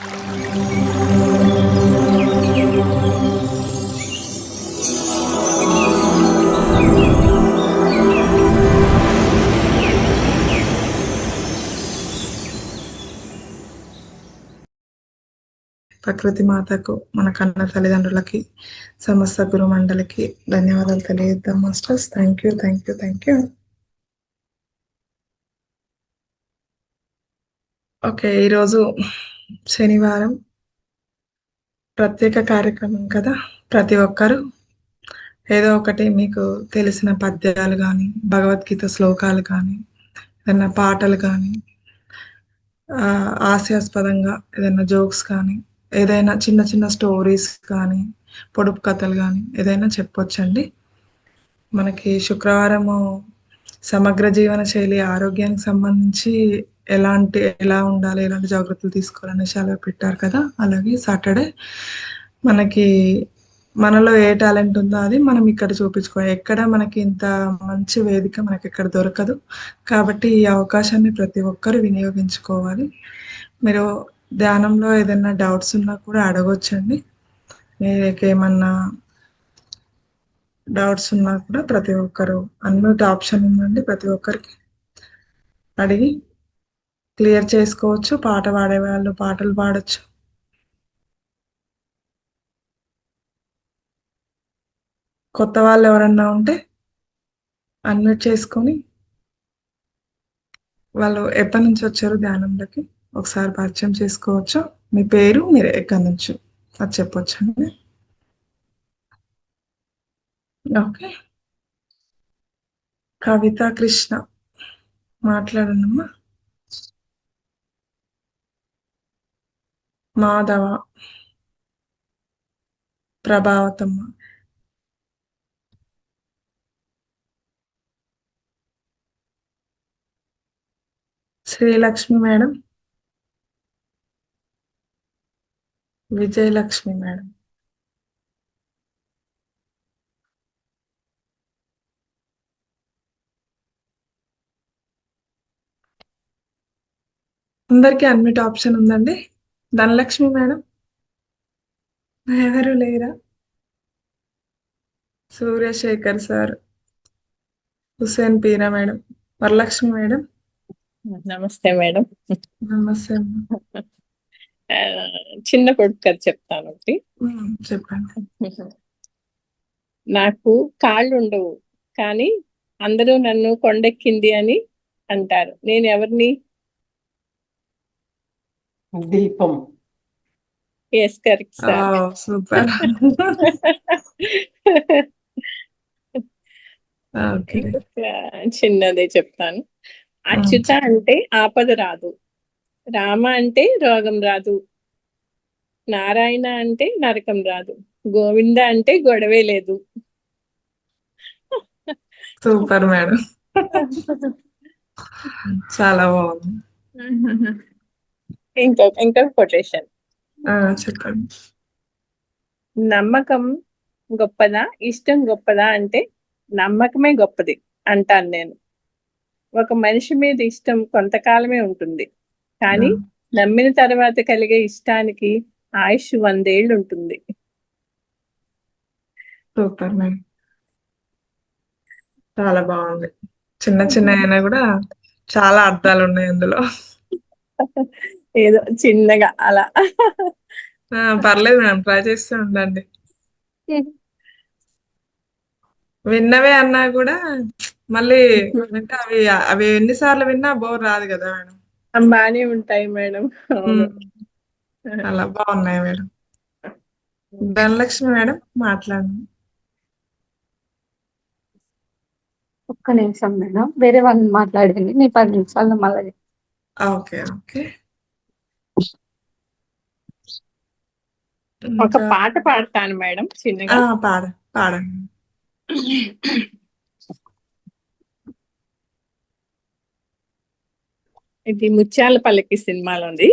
ప్రకృతి మాతకు, మన కన్న తల్లిదండ్రులకి, సమస్త గురు మండలికి ధన్యవాదాలు తెలియజేద్దాం masters. Thank you, thank you, thank you. Okay, ఈరోజు శనివారం ప్రత్యేక కార్యక్రమం కదా. ప్రతి ఒక్కరు ఏదో ఒకటి మీకు తెలిసిన పద్యాలు కానీ, భగవద్గీత శ్లోకాలు కానీ, ఏదైనా పాటలు కానీ, హాస్యాస్పదంగా ఏదైనా జోక్స్ కానీ, ఏదైనా చిన్న చిన్న స్టోరీస్ కానీ, పొడుపు కథలు కానీ ఏదైనా చెప్పొచ్చండి. మనకి శుక్రవారము సమగ్ర జీవన శైలి ఆరోగ్యానికి సంబంధించి ఎలా ఉండాలి, ఎలాంటి జాగ్రత్తలు తీసుకోవాలనే విషయాలు పెట్టారు కదా. అలాగే సాటర్డే మనకి మనలో ఏ టాలెంట్ ఉందో అది మనం ఇక్కడ చూపించుకోవాలి. ఎక్కడ మనకి ఇంత మంచి వేదిక మనకి ఎక్కడ దొరకదు. కాబట్టి ఈ అవకాశాన్ని ప్రతి ఒక్కరు వినియోగించుకోవాలి. మీరు ధ్యానంలో ఏదైనా డౌట్స్ ఉన్నా కూడా అడగొచ్చండి. మీకు ఏమన్నా డౌట్స్ ఉన్నా కూడా ప్రతి ఒక్కరు అన్మ్యూట్ ఆప్షన్ ఉందండి, ప్రతి ఒక్కరికి అడిగి క్లియర్ చేసుకోవచ్చు. పాట పాడే వాళ్ళు పాటలు పాడొచ్చు. కొత్త వాళ్ళు ఎవరన్నా ఉంటే అన్మ్యూట్ చేసుకొని వాళ్ళు ఎప్పటి నుంచి వచ్చారు ధ్యానంలోకి ఒకసారి పరిచయం చేసుకోవచ్చు. మీ పేరు, మీరు ఎక్కడి నుంచి అది చెప్పొచ్చు అండి. ఓకే, కవిత కృష్ణ మాట్లాడనమ్మా. మాధవ, ప్రభావతమ్మ, శ్రీలక్ష్మి మేడం, విజయలక్ష్మి మేడం, అందరికీ అన్మిట్ ఆప్షన్ ఉందండి. ధనలక్ష్మి మేడం ఎవరు లేరా? Suryasekhar sir, Hussain Peera madam, Varalakshmi madam. నమస్తే మేడం. నమస్తే అమ్మ. చిన్న పొడుపు కథ చెప్తాను ఒకటి. చెప్పండి. నాకు కాళ్ళు ఉండవు, కానీ అందరూ నన్ను కొండెక్కింది అని అంటారు. నేను ఎవరిని? దీపం. Yes, correct sir. సూపర్. చిన్నదే చెప్తాను. అచ్యుత అంటే ఆపద రాదు, రామ అంటే రోగం రాదు, నారాయణ అంటే నరకం రాదు, గోవింద అంటే గొడవే లేదు. సూపర్ మేడం, చాలా బాగుంది. ఇంకా కొటేషన్ చెప్పండి. నమ్మకం గొప్పదా, ఇష్టం గొప్పదా అంటే నమ్మకమే గొప్పది అంటాను నేను. ఒక మనిషి మీద ఇష్టం కొంతకాలమే ఉంటుంది, కానీ నమ్మిన తర్వాత కలిగే ఇష్టానికి ఆయుష్ 100 ఏళ్ళు ఉంటుంది. సూపర్ మేడం, చాలా బాగుంది. చిన్న చిన్న అయినా కూడా చాలా అర్థాలు ఉన్నాయి అందులో. ఏదో చిన్నగా అలా. పర్లేదు మేడం, ట్రై చేస్తూ ఉండండి. విన్నవే అన్నా కూడా మళ్ళీ అంటే అవి ఎన్నిసార్లు విన్నా బోర్ రాదు కదా మేడం. బానే ఉంటాయి మేడం. అలా బాగున్నాయి మేడం. ధనలక్ష్మి మేడం మాట్లాడండి. ఒక్క నిమిషం మేడం, వేరే వాళ్ళని మాట్లాడండి, మీ 10 నిమిషాల్లో మళ్ళీ. Okay okay. ఒక పాట పాడతాను మేడం చిన్నగా. పాడండి. ఇది ముత్యాల పల్లకి సినిమాలోది.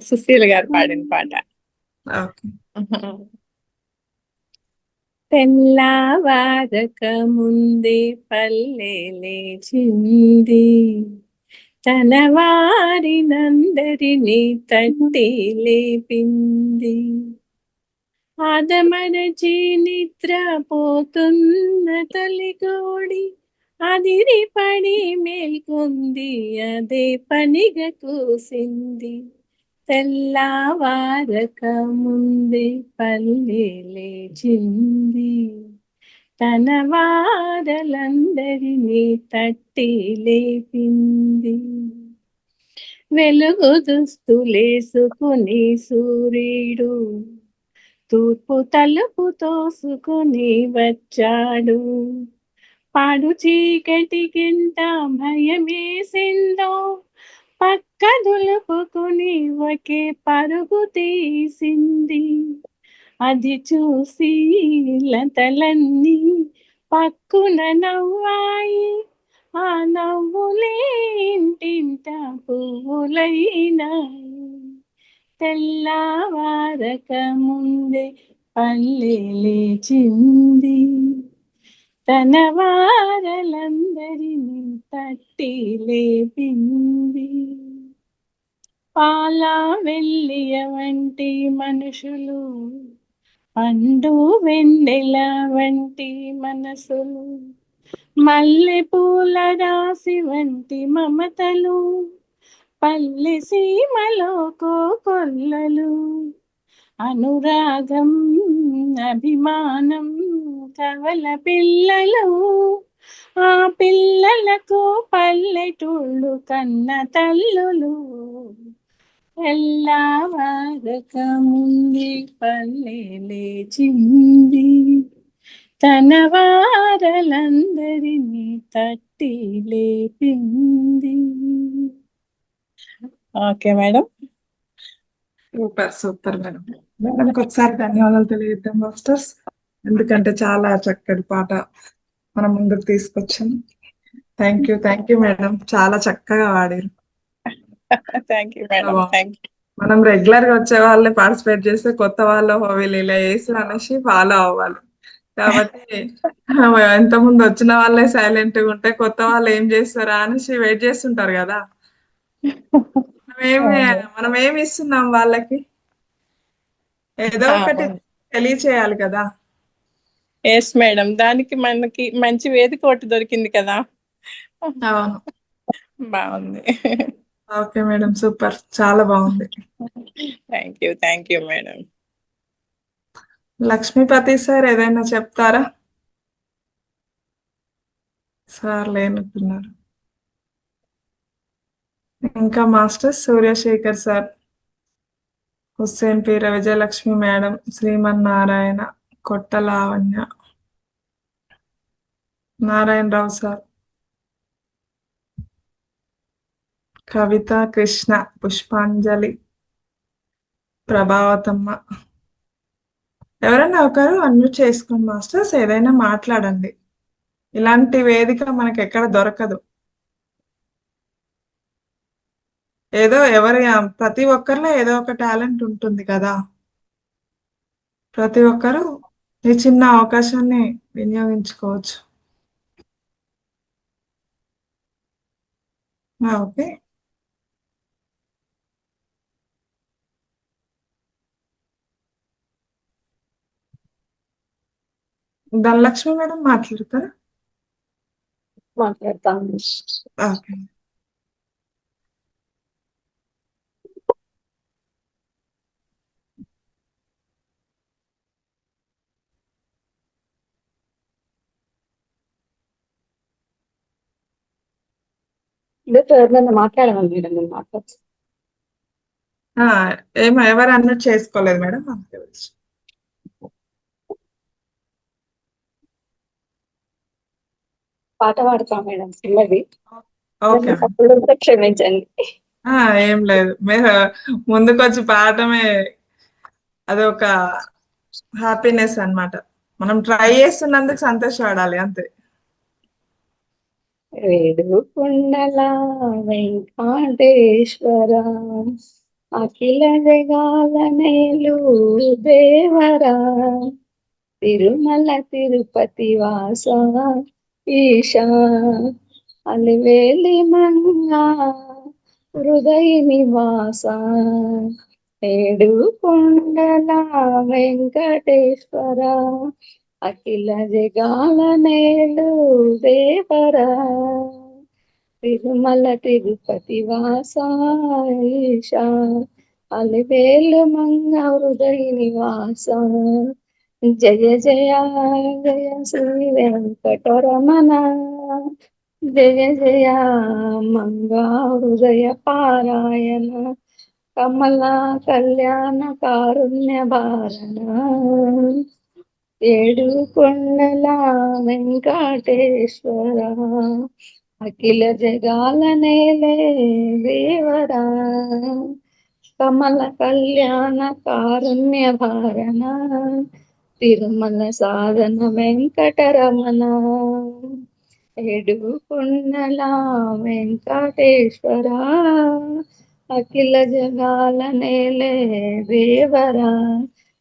సుశీల గారు పాడిన పాట. తెల్లవారక ముందే పల్లె లేచింది, తన వారినందరినీ తట్టి లేపింది. ఆదమరచి నిద్రపోతున్న తొలికోడి అదిరిపడి మేల్కొంది, అదే పనిగా కూసింది. తెల్లవారక ముందే పల్లె లేచింది, తన వారలందరినీ తట్టి లేపింది. వెలుగు దుస్తులేసుకుని సూర్యుడు తూర్పు తలుపు తోసుకుని వచ్చాడు. పాడు చీకటికింత భయమేసిందో, పక్క దులుపుకుని ఒకే పరుగు తీసింది. అది చూసి లతలన్నీ పక్కున నవ్వాయి, ఆ నవ్వులే ఇంటింట పువ్వులైనాయి. తెల్లవారక ముందే పల్లె లేచింది, తన వారలందరినీ తట్టి లేపింది. పాల వెల్లియ వంటి మనుషులు, పండు వెన్నెల వంటి మనసులు, మల్లె పూల రాశి వంటి మమతలు, పల్లె సీమలో కోకొల్లలు, అనురాగం అభిమానం కవల పిల్లలు, ఆ పిల్లలకు పల్లెటూళ్ళు కన్న తల్లులు. తెల్లవారక ముందే పల్లె లేచింది, తన వారలందరినీ తట్టి లేపింది. Okay madam. Super super madam. మేడంకి ఒకసారి ధన్యవాదాలు తెలియజేద్దాం మాస్టర్స్, ఎందుకంటే చాలా చక్కటి పాట మనం ముందుకు తీసుకొచ్చాం. థ్యాంక్ యూ మేడం, చాలా చక్కగా వాడారు. Thank you madam. Thank you. మనం రెగ్యులర్ గా వచ్చే వాళ్ళే పార్టిసిపేట్ చేస్తే కొత్త వాళ్ళు వీళ్ళు ఇలా వేసి అనేసి ఫాలో అవ్వాలి. కాబట్టి ఎంత ముందు వచ్చిన వాళ్ళే సైలెంట్ గా ఉంటే కొత్త వాళ్ళు ఏం చేస్తారా అనేసి వెయిట్ చేస్తుంటారు కదా. మనం ఏమి ఇస్తున్నాం వాళ్ళకి, ఏదో ఒకటి తెలియచేయాలి కదా. ఎస్ మేడం, దానికి మనకి మంచి వేదిక ఒకటి దొరికింది కదా. అవును, బాగుంది. ఓకే మేడం, సూపర్, చాలా బాగుంది. Thank you madam. Lakshmipati sir ఏదైనా చెప్తారా? సార్ లేనట్టున్నారు. ఇంకా master Suryasekhar sir, Hussain Peera, Vijayalakshmi madam, Srimannarayana, Kotta Lavanya, Narayanarao sir, Kavitha, Krishna, Pushpanjali, Prabhavatamma. ఎవరైనా ఒకరు అన్మ్యూట్ చేసుకోండి మాస్టర్స్, ఏదైనా మాట్లాడండి. ఇలాంటి వేదిక మనకి ఎక్కడ దొరకదు. ప్రతి ఒక్కరిలో ఏదో ఒక టాలెంట్ ఉంటుంది కదా. ప్రతి ఒక్కరు ఈ చిన్న అవకాశాన్ని వినియోగించుకోవచ్చు. ఓకే, ధనలక్ష్మి మేడం మాట్లాడతారా? మాట్లాడతాను. ఓకే. ఎవరైనా మాట్లాడమని మేడం, నేను మాట్లాడుతాను. ఎవరు అన్మ్యూట్ చేసుకోలేదు మేడం. పాట పాడతాం మేడం, చిన్నది. ఓకే, అప్పుడు క్షమించండి. ఏం లేదు, మీరు ముందుకు వచ్చి పాడటమే అదొక హ్యాపీనెస్ అన్నమాట. మనం ట్రై చేస్తున్నందుకు సంతోషపడాలి అంతే. వేడుకొండల వెంకటేశ్వర, అఖిల జగాల నేలు దేవరా, తిరుమల తిరుపతి వాస ఈశా, అలివేలి మంగా హృదయ నివాస ఏడు కొండల వెంకటేశ్వర అఖిల జగాల నేలు దేవరా తిరుమల తిరుపతి వాస ఈశా అలివేలు మంగ హృదయ నివాస జయ జయ జయ శ్రీ వెంకటరమణ జయ జయ మంగా హృదయ పారాయణ కమల కళ్యాణ కారుణ్య భారణ ఏడు కొండల వెంకటేశ్వర అఖిల జగాల నేలే దేవరా కమల కళ్యాణ కారుణ్య భారణ తిరుమల సాధన వెంకటరమణ ఏడు కొండల వెంకటేశ్వర అఖిల జగాల నేలే దేవరా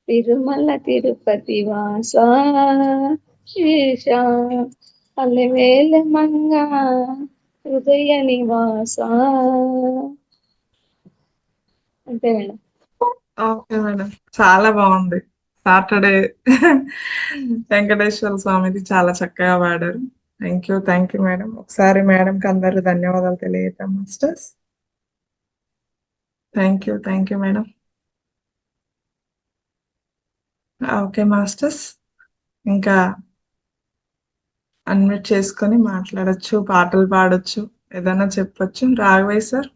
తిరుమల తిరుపతి వాస ఈశా అలివేల మంగ హృదయ నివాస అంతే మేడం. Okay madam. చాలా బాగుంది. సాటర్డే వెంకటేశ్వర స్వామిది చాలా చక్కగా పాడారు. Thank you madam. ఒకసారి మేడంకి అందరూ ధన్యవాదాలు తెలియజేద్దాం masters. Thank you madam. Okay masters, ఇంకా అన్మ్యూట్ చేసుకొని మాట్లాడొచ్చు, పాటలు పాడొచ్చు, ఏదైనా చెప్పొచ్చు. రాఘవయ్య సార్.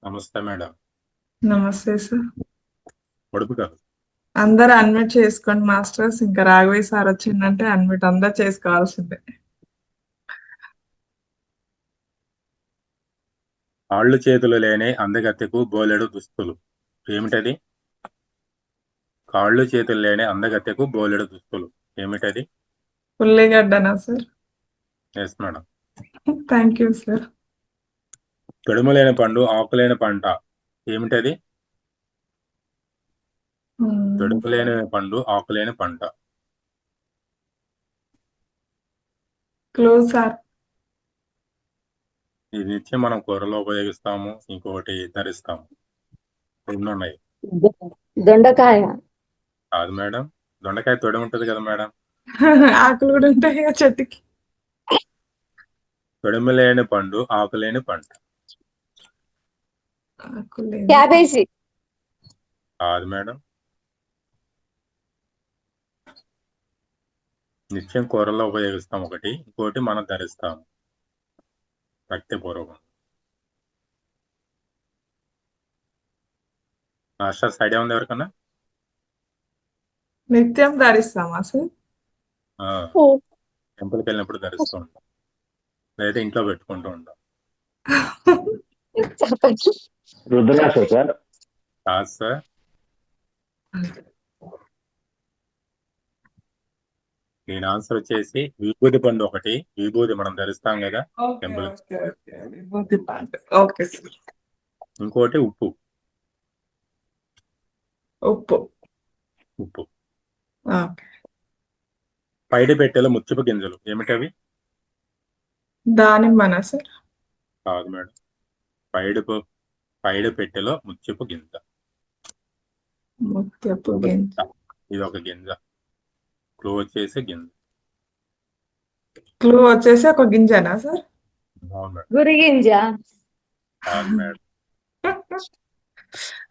నమస్తే మేడం. నమస్తే సార్. పొడుపు కాదు. అందరు అన్మ్యూట్ చేసుకోండి మాస్టర్స్. ఇంకా రాఘవయ్య సార్ వచ్చిందంటే అన్మ్యూట్ అందరు చేసుకోవాల్సిందే. కాళ్ళు చేతులు లేని అందగత్తెకు బోలెడు దుస్తులు. ఏమిటది? కాళ్ళు చేతులు లేని అందగత్తెకు బోలెడు దుస్తులు. ఏమిటది? ఉల్లిగడ్డనా sir? Yes madam. Thank you sir. తొడుము లేని పండు ఆకులేని పంట. ఏమిటది? తొడుము లేని పండు ఆకులేని పంట. Close sir. ఇది నిత్యం మనం కూరలో ఉపయోగిస్తాము, ఇంకొకటి ధరిస్తాము. రెండు ఉన్నాయి. దొండకాయ. కాదు మేడం. దొండకాయ తొడి ఉంటుంది కదా మేడం. ఆకులు కూడా ఉంటాయి కదా చెట్టుకి. తొడుము లేని పండు ఆకులేని పంట. క్యాబేజీ. కాదు మేడం. నిత్యం కూరల్లో ఉపయోగిస్తాం ఒకటి, ఇంకోటి మనం ధరిస్తాము భక్తిపూర్వకం. మాస్టర్స్ ఐడియా ఉంది ఎవరికన్నా? నిత్యం ధరిస్తామా సార్? టెంపుల్కి వెళ్ళినప్పుడు ధరిస్తూ ఉంటాం, లేదా ఇంట్లో పెట్టుకుంటూ ఉంటాం. రుద్రాక్ష సార్. కాదు సార్. దీని ఆన్సర్ వచ్చేసి విభూది పండు ఒకటి. విభూది మనం ధరిస్తాం కదా టెంపుల్. Okay sir. ఇంకోటి ఉప్పు. ఉప్పు. ఉప్పు. ఓకే. పైడి పెట్టెలో ముత్యపు గింజలు. ఏమిటవి? దానిమ్మనా సార్? కాదు మేడం. పైడి పెట్టెలో ముత్యపు గింజ. ముత్యపు గింజ. ఇది ఒక గింజ. క్లూ వచ్చేసి గింజ. క్లూ వచ్చేసి ఒక గింజనా సార్? అవును మేడం. గురి గింజ. కాదు మేడం.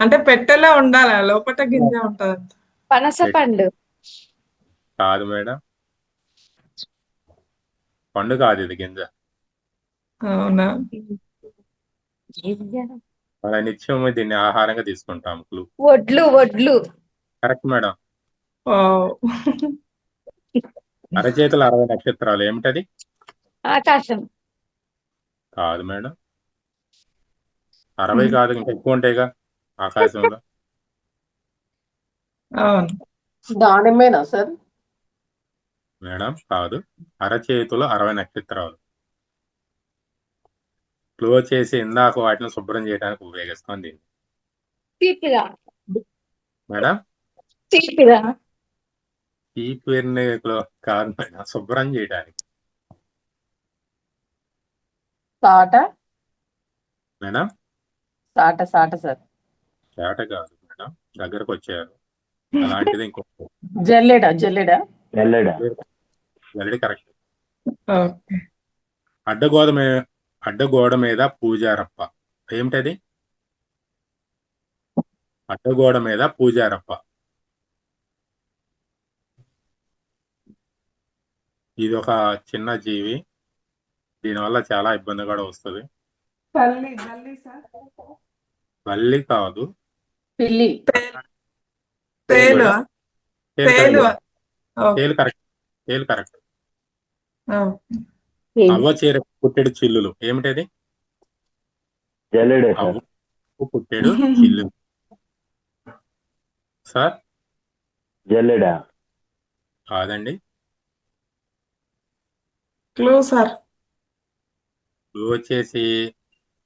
అంటే పెట్టెలో ఉండాలా, లోపల గింజ ఉంటదంట. పనస పండు. కాదు మేడం. పండు కాదు, ఇది గింజ. అవునా? మన నిత్యం దీన్ని ఆహారంగా తీసుకుంటాం. క్లూ. వడ్లు. వడ్లు. Correct madam. వావ్. అరచేతుల 60 నక్షత్రాలు. ఏమిటది? ఆకాశం. కాదు మేడం. 60 కాదు, ఇంకా ఎక్కువ ఉంటాయిగా ఆకాశంలో. అవును. దానిమేనా సార్? మేడం కాదు. అరచేతులు 60 నక్షత్రాలు. క్లో చేసి ఇందాక వాటిని శుభ్రం చేయడానికి ఉపయోగిస్తాం దీన్ని. తీపిరా. మేడం తీపిరా. ఈ పేరుని కాదు మేడం, శుభ్రం చేయడానికి. సాట మేడం సాట సాట సార్. చేట కాదు మేడం, దగ్గరకు వచ్చారు. అలాంటిది ఇంకో జల్లెడా జల్లెడా ఎల్లడా వెల్లడి కరెక్ట్. ఓకే. అడ్డగోడ మీద పూజారప్ప ఏమిటది? అడ్డగోడ మీద పూజారప్ప. ఇది ఒక చిన్న జీవి, దీనివల్ల చాలా ఇబ్బంది కూడా వస్తుంది. బల్లి సార్. బల్లి కాదు, పిల్లి తేలు. మేడం. తేలు. ఓకే. తేలు కరెక్ట్. తేలు కరెక్ట్. ఓకే. అవ్వ చీర పుట్టెడు చిల్లులు ఏమిటది? జల్లెడే సార్. అవ్వ పుట్టెడు చిల్లులు సార్. జల్లెడా కాదండి. Clue sir. ఇవి వచ్చేసి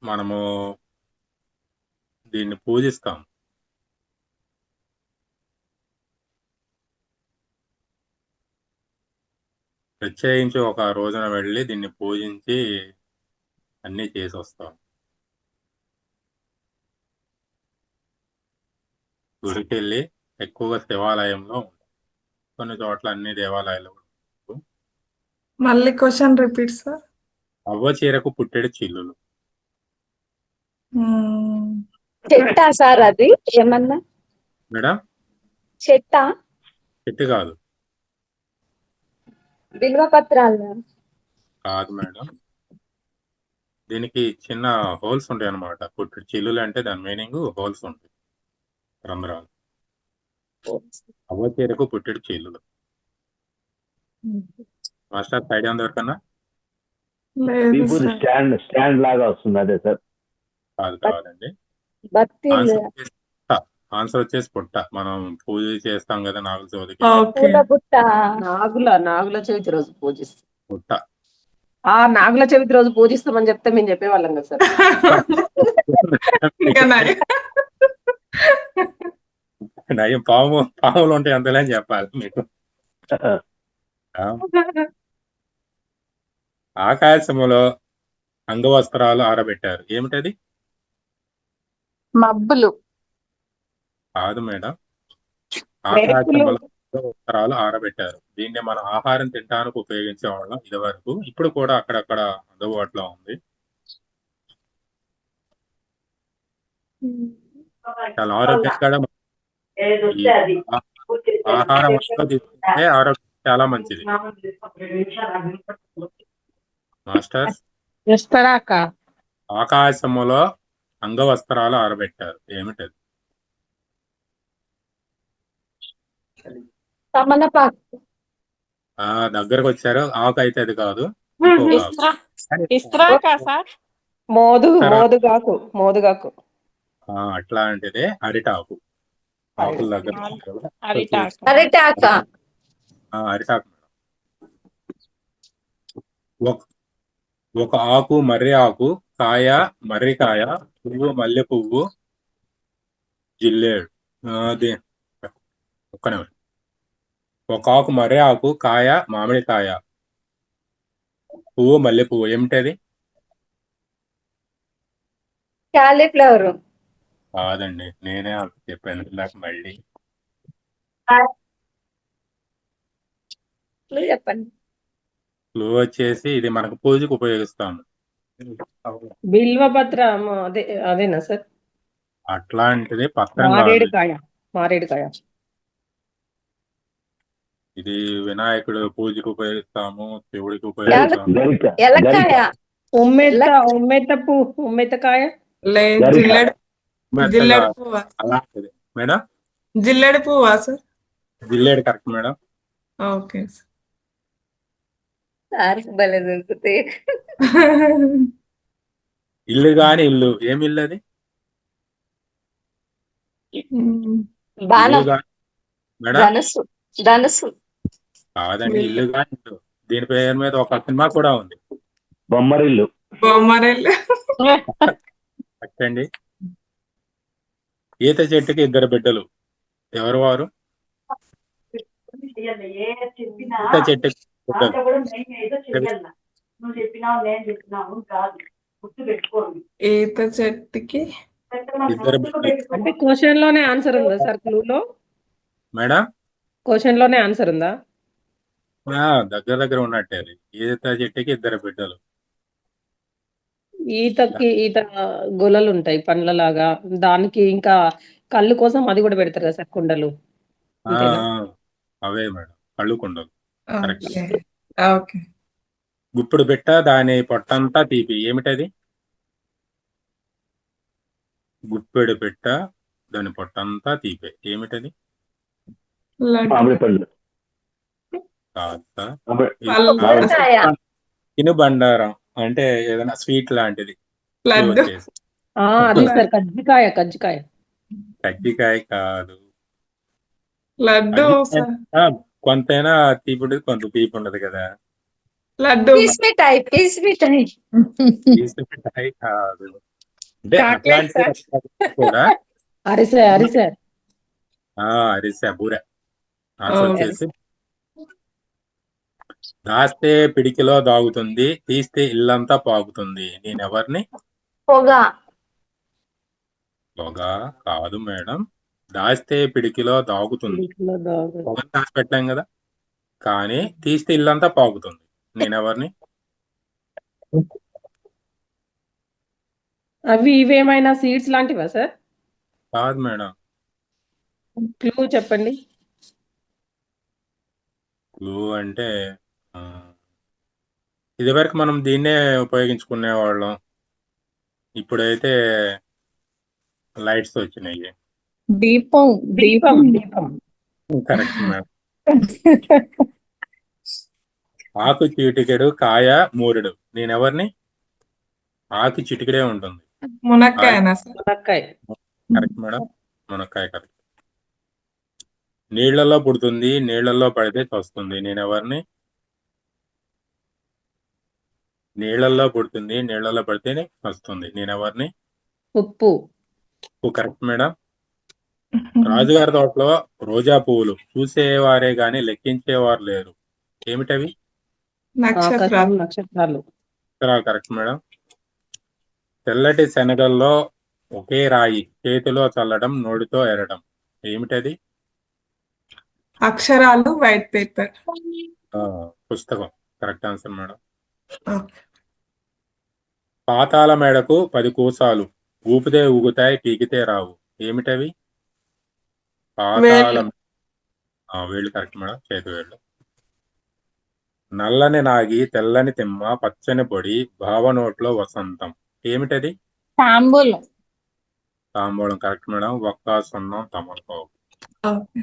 మనము దీన్ని పూజిస్తాం. ప్రత్యేకించి ఒక రోజున వెళ్ళి దీన్ని పూజించి అన్నీ చేసి వస్తాం. గుడికి వెళ్ళి ఎక్కువగా శివాలయంలో ఉంటాం, కొన్ని చోట్ల అన్ని దేవాలయాలు. మళ్ళీ క్వశ్చన్ రిపీట్ సార్. అవ్వ చీరకు పుట్టెడు చిల్లులు. చెట్టా సార్ అది ఏమన్నా? మేడం చెట్టా? చెట్టు కాదు. బిల్వ పత్రాలు? కాదు మేడం, దీనికి చిన్న హోల్స్ ఉంటాయి అన్నమాట. పుట్టెడు చిల్లులు అంటే దాని మీనింగ్ హోల్స్ ఉంటాయి, రంధ్రాలు. అవ్వ చీరకు పుట్టెడు చిల్లులు. మాస్టర్ ఐడియా ఉంది ఎవరికన్నా? లేదు విభూది సార్. స్టాండ్ లాగా వస్తుంది అదే సార్. కాదండి. భక్తి ఆన్సర్ వచ్చేసి పుట్ట. మనం పూజ చేస్తాం కదా నాగుల చవితికి, ఓకే. పూల బుట్ట. నాగుల చవితి రోజు పూజిస్తాం. పుట్ట. ఆ నాగుల చవితి రోజు పూజిస్తామని చెప్తే మేము చెప్పేవాళ్ళం కదా సార్. ఇంకా నయం. నయం. పాములు ఉంటాయి అంతలే అని చెప్పాలి మీకు. ఆకాశములో అంగవస్త్రాలు ఆరబెట్టారు ఏమిటది? మబ్బులు. కాదు మేడం, మెరుపులు. ఆకాశములో అంగవస్త్రాలు ఆరబెట్టారు. దీన్ని మనం ఆహారం తినడానికి ఉపయోగించే వాళ్ళం ఇది వరకు. ఇప్పుడు కూడా అక్కడక్కడ అందుబాటులో ఉంది. చాలా ఆరోగ్యంగా ఆహారం అంతా తీసుకుంటే ఆరోగ్యం చాలా మంచిది. మాస్టర్స్ ఇస్తరాక. ఆకాశములో అంగవస్త్రాలు ఆరబెట్టారు ఏమిటది? తమలపాకు. దగ్గరకు వచ్చారు. ఆకు అయితే అది కాదు. ఇస్తరాక సార్. మోదుగాకు అట్లాంటిదే అరిటాకు. ఆకుల దగ్గర అరిటాకు. అరిటాక. అరిటాకు. ఒక ఆకు మర్రి ఆకు, కాయ మర్రికాయ, పువ్వు మల్లె పువ్వు, జిల్లేడు. ఒక్క నిమిషం. ఒక ఆకు మర్రి ఆకు, కాయ మామిడికాయ, పువ్వు మల్లె పువ్వు ఏమిటది? క్యాలీఫ్లవర్. కాదండి, నేనే చెప్పాను ఇందాక. మళ్ళీ చెప్పండి. క్లూ వచ్చేసి ఇది మనకు పూజకు ఉపయోగిస్తాము. బిల్వపత్రం అదేనా సార్? అట్లాంటిది పత్రం కాదు. మారేడుకాయ. ఇది వినాయకుడు పూజకు ఉపయోగిస్తాము, శివుడికి ఉపయోగిస్తాము. ఎలక్కాయ. ఉమ్మెత్తకాయ. లేదు. జిల్లేడు పువ్వా? అలాంటిది మేడం. జిల్లేడు పువ్వా సార్? జిల్లేడు కరెక్ట్ మేడం. ఓకే సార్ భలే దొరుకుతాయి. ఇల్లు గాని ఇల్లు ఏమి ఇల్లు అది? బాణం. మేడం ధనుసు. కాదండి, ఇల్లు గాని ఇల్లు. దీని పేరు మీద ఒక సినిమా కూడా ఉంది. బొమ్మరిల్లు. కరెక్ట్ అండి. ఈత చెట్టుకి 2 బిడ్డలు ఎవరు వారు? ఈత చెట్టుకి ఈత చెట్టుకి ఇద్దరు బిడ్డలు. అంటే క్వశ్చన్ లోనే ఆన్సర్ ఉందా సార్ క్లూలో? మేడం క్వశ్చన్ లోనే ఆన్సర్ ఉందా? దగ్గర దగ్గర ఉన్నట్టే అది. ఈత చెట్టుకి ఇద్దరు బిడ్డలు. ఈత గొలలు ఉంటాయి పండ్లలాగా, దానికి ఇంకా కళ్ళు కోసం అది కూడా పెడతారు కదా సార్, కుండలు. ఆ, అంతేనా? అవే మేడం, కళ్ళు కుండలు. కరెక్ట్. Okay okay. గుప్పుడు బిట్ట దాని పొట్టంతా తీపి, ఏమిటది? గుప్పెడు బిట్ట దాని పొట్టంతా తీపే, ఏమిటది? లడ్డు. మామిడి పళ్ళు. కాదు సార్. పళ్ళు. తిను బండారం అంటే ఏదైనా స్వీట్ లాంటిది. లడ్డు. వచ్చేసి అది సార్ కజ్జికాయ. కజ్జికాయ కాదు. లడ్డు అది కొంతైనా తీపి ఉండదు, కొంత తీపి ఉండదు కదా. లడ్డు. పీస్ మిఠాయి. మిఠాయి కాదు. అంటే చాక్లెట్ అట్లాంటి సార్. కూడా అరిసె. అరిసె బూరె. Answer okay. వచ్చేసి దాస్తే పిడికిలో దాగుతుంది, తీస్తే ఇల్లంతా పాగుతుంది. నేనెవరిని? పొగ. పొగ కాదు మేడం. దాస్తే పిడికిలో దాగుతుంది. పొగ దాచి పెట్టాం కదా, కానీ తీస్తే ఇల్లంతా పాగుతుంది. నేనెవరిని? అవి ఇవేమైనా సీడ్స్ లాంటివా సార్? కాదు మేడం. క్లూ చెప్పండి. క్లూ అంటే ఇదివరకు మనం దీన్నే ఉపయోగించుకునే వాళ్ళం. ఇప్పుడైతే లైట్స్ వచ్చినాయి. దీపం. Correct madam. ఆకు చిటికెడు, కాయ మూరెడు. నేనెవరిని? ఆకు చిటికెడే ఉంటుంది. మునక్కాయనా సార్? మునక్కాయ. కరెక్ట్ మేడం, మునక్కాయ కరెక్ట్. నీళ్లలో పుడుతుంది, నీళ్లలో పడితే చస్తుంది. నేనెవరిని? నీళ్లలో పుడుతుంది, నీళ్లలో పడితేనే వస్తుంది. నేనెవరిని? ఉప్పు. Correct madam. రాజుగారి తోటలో రోజా పువ్వులు చూసేవారే గాని లెక్కించేవారు లేరు. ఏమిటవి? నక్షత్రాలు. నక్షత్రాలు. Correct madam. తెల్లటి శనగల్లో ఒకే రాయి, చేతిలో చల్లడం, నోటితో ఎరడం. ఏమిటది? అక్షరాలు. White paper. పుస్తకం. Correct answer madam. ఓకే. పాతాల మేడకు 10 కూసాలు, ఊపితే ఊగుతాయి, పీకితే రావు. ఏమిటవి? పాతాళ. వేళ్ళు కరెక్ట్ మేడం, చేతి వేళ్ళు. నల్లని నాగి, తెల్లని తిమ్మ, పచ్చని పొడి, భావనోట్లో వసంతం. ఏమిటది? తాంబూలం. తాంబూలం కరెక్ట్ మేడం. ఒక్క సున్నం తమలపావు. ఓకే.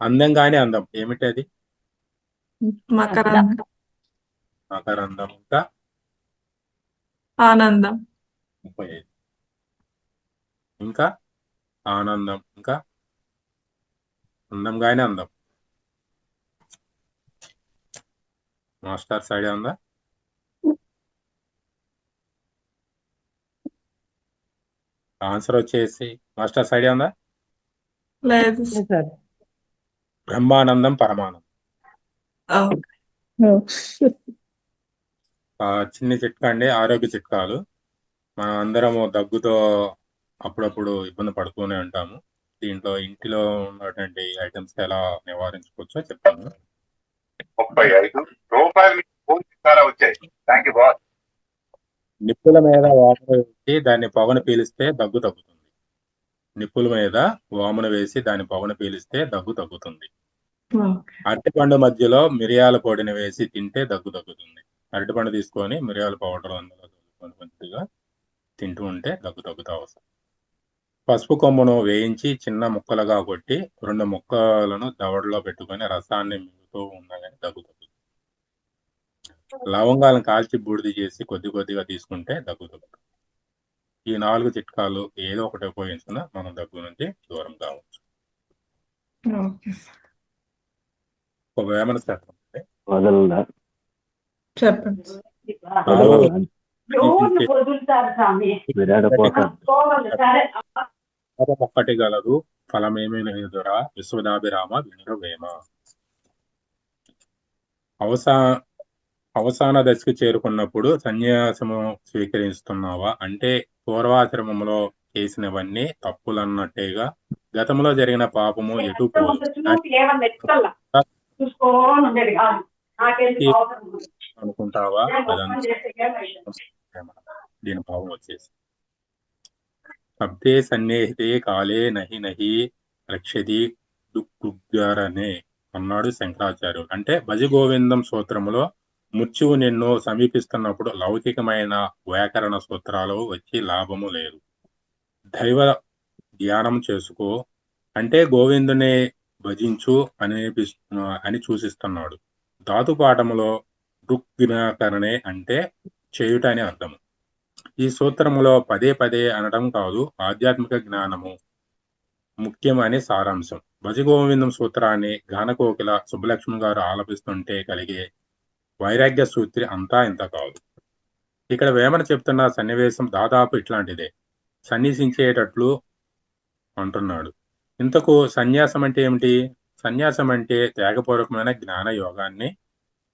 అందంగానే అందం. ఏమిటది? మకరందం. మకరందం. ఇంకా ఆనందం. 35. ఇంకా ఆనందం. ఇంకా అందంగానే అందం. మాస్టర్స్ ఐడియా ఉందా? ఆన్సర్ వచ్చేసి మాస్టర్స్ ఐడియా ఉందా? లేదు సార్. బ్రహ్మానందం, పరమానందం. చిన్న చిట్కా అండి, ఆరోగ్య చిట్కాలు. మనం అందరము దగ్గుతో అప్పుడప్పుడు ఇబ్బంది పడుతూనే ఉంటాము. దీంట్లో ఇంటిలో ఉన్నటువంటి ఐటమ్స్ ఎలా నివారించుకోవచ్చో చెప్తాను. 35 రూపాయలు వచ్చాయి. Thank you boss. నిప్పుల మీద వామున వేసి దాన్ని పొగను పీలిస్తే దగ్గు తగ్గుతుంది. నిప్పుల మీద వామున వేసి దాని పొగను పీలిస్తే దగ్గు తగ్గుతుంది. అరటిపండు మధ్యలో మిరియాల పొడిని వేసి తింటే దగ్గు తగ్గుతుంది. అరటిపండు తీసుకొని మిరియాల పౌడర్ అందులో మంచిగా తింటూ ఉంటే దగ్గు తగ్గుతా వస్తుంది. పసుపు కొమ్మును వేయించి చిన్న ముక్కలుగా కొట్టి 2 ముక్కలను దవడలో పెట్టుకొని రసాన్ని మింగుతూ ఉండగానే దగ్గు తగ్గుతుంది. లవంగాలను కాల్చి బూడిద చేసి కొద్ది కొద్దిగా తీసుకుంటే దగ్గు తగ్గుతుంది. ఈ 4 చిట్కాలు ఏదో ఒకటి ఉపయోగించినా మనం దగ్గు నుంచి దూరం కావచ్చు. ఒక వేమన శాస్త్రం వదలదా? చెప్పండి. ఒక్కటి గలదు, ఫలమేమీ లేదురా, విశ్వదాభిరామ వినురవేమ. అవసాన దశకు చేరుకున్నప్పుడు సన్యాసము స్వీకరిస్తున్నావా? అంటే పూర్వాశ్రమంలో చేసినవన్నీ తప్పులన్నట్టేగా. గతంలో జరిగిన పాపము ఎటు పోదు. అనుకుంటావా? అదంతా దీని భావం వచ్చేసి శబ్దే సన్నిహితే కాలే నహి నహి రక్షతి దుఃఖుగ్గారనే అన్నాడు శంకరాచార్యుడు. అంటే భజ గోవిందం సూత్రములో మృత్యువు నిన్ను సమీపిస్తున్నప్పుడు లౌకికమైన వ్యాకరణ సూత్రాలు వచ్చి లాభము లేదు. దైవ ధ్యానం చేసుకో అంటే గోవిందుని భజించు అని సూచిస్తున్నాడు. ధాతుపాఠములో దుఃఖినాకరణే అంటే చేయుట అని అర్థము. ఈ సూత్రములో పదే పదే అనడం కాదు, ఆధ్యాత్మిక జ్ఞానము ముఖ్యమని సారాంశం. భజగోవిందం సూత్రాన్ని గానకోకిల సుబ్బలక్ష్మి గారు ఆలపిస్తుంటే కలిగే వైరాగ్య సూత్రి అంతా ఇంత కాదు. ఇక్కడ వేమన చెప్తున్న సన్నివేశం దాదాపు ఇట్లాంటిదే. సన్నిసించేటట్లు అంటున్నాడు. ఇంతకు సన్యాసం అంటే ఏమిటి? సన్యాసం అంటే త్యాగపూర్వకమైన జ్ఞాన యోగాన్ని